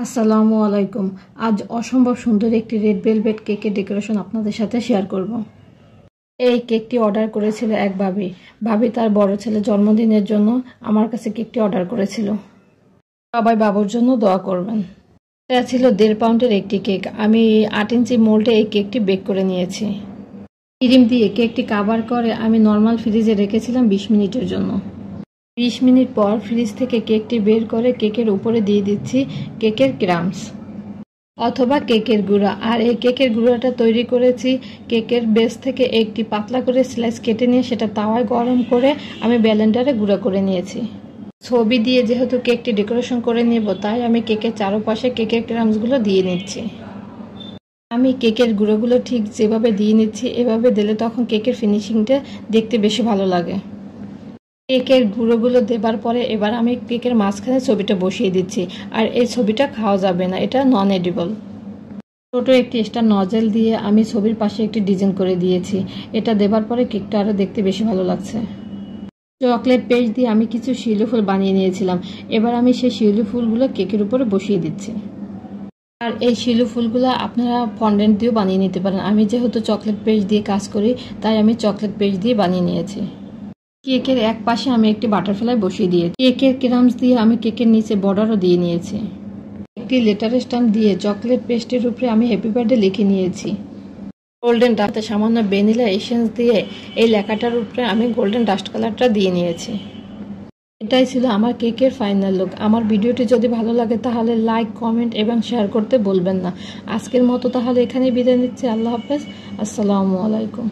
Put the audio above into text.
আসসালামু আলাইকুম। আজ অসম্ভব সুন্দর একটি রেড ভেলভেট কেকের ডেকোরেশন আপনাদের সাথে শেয়ার করব। এই কেকটি অর্ডার করেছিল এক ভাবি। ভাবি তার বড় ছেলে জন্মদিনের জন্য আমার কাছে কেকটি অর্ডার করেছিল। সবাই বাবুর জন্য দোয়া করবেন। এটা ছিল 1.5 পাউন্ডের একটি কেক। আমি 8 ইঞ্চি মোল্ডে এই কেকটি বেক করে নিয়েছি। ক্রিম দিয়ে কেকটি কাভার করে আমি নর্মাল ফ্রিজে রেখেছিলাম 20 মিনিটের জন্য। 20 মিনিট পর ফ্রিজ থেকে কেকটি বের করে কেকের উপরে দিয়ে দিচ্ছি কেকের ক্রাম্বস অথবা কেকের গুঁড়া। আর এই কেকের গুঁড়াটা তৈরি করেছি কেকের বেস থেকে একটি পাতলা করে স্লাইস কেটে নিয়ে সেটা তাওয়ায় গরম করে আমি ব্লেন্ডারে গুঁড়া করে নিয়েছি। ছবি দিয়ে যেহেতু কেকটি ডেকোরেশন করে নেব, তাই আমি কেকের চারপাশে কেকের ক্রাম্বসগুলো দিয়ে নিচ্ছি। আমি কেকের গুঁড়োগুলো ঠিক যেভাবে দিয়ে নিচ্ছি, এভাবে দিলে তখন কেকের ফিনিশিংটা দেখতে বেশি ভালো লাগে। কেকের গুঁড়োগুলো দেবার পরে এবার আমি কেকের মাঝখানে ছবিটা বসিয়ে দিচ্ছি। আর এই ছবিটা খাওয়া যাবে না, এটা নন এডিবল। ছোটো একটি স্টার নজেল দিয়ে আমি ছবির পাশে একটি ডিজাইন করে দিয়েছি। এটা দেবার পরে কেকটা আরও দেখতে বেশি ভালো লাগছে। চকলেট পেস্ট দিয়ে আমি কিছু শিউলি ফুল বানিয়ে নিয়েছিলাম। এবার আমি সেই শিউলি ফুলগুলো কেকের উপরে বসিয়ে দিচ্ছি। আর এই শিউলি ফুলগুলো আপনারা ফন্ডেন্ট দিয়েও বানিয়ে নিতে পারেন। আমি যেহেতু চকলেট পেস্ট দিয়ে কাজ করি, তাই আমি চকলেট পেস্ট দিয়ে বানিয়ে নিয়েছি। কেকের এক পাশে আমি একটি বাটারফ্লাই বসিয়ে দিয়েছি। কেকের ক্রাম্বস দিয়ে আমি কেকের নিচে বর্ডারও দিয়ে নিয়েছি। একটি লেটার স্ট্যাম্প দিয়ে চকলেট পেস্টের উপরে আমি হ্যাপি বার্থডে লিখে নিয়েছি। গোল্ডেন ডাস্টে সামান্য ভ্যানিলা এসেন্স দিয়ে এই লেখাটার উপরে আমি গোল্ডেন ডাস্ট কালারটা দিয়ে নিয়েছি। এটাই ছিল আমার কেকের ফাইনাল লুক। আমার ভিডিওটি যদি ভালো লাগে তাহলে লাইক, কমেন্ট এবং শেয়ার করতে বলবেন না। আজকের মতো তাহলে এখানেই বিদায় নিচ্ছি। আল্লাহ হাফেজ। আসসালামু আলাইকুম।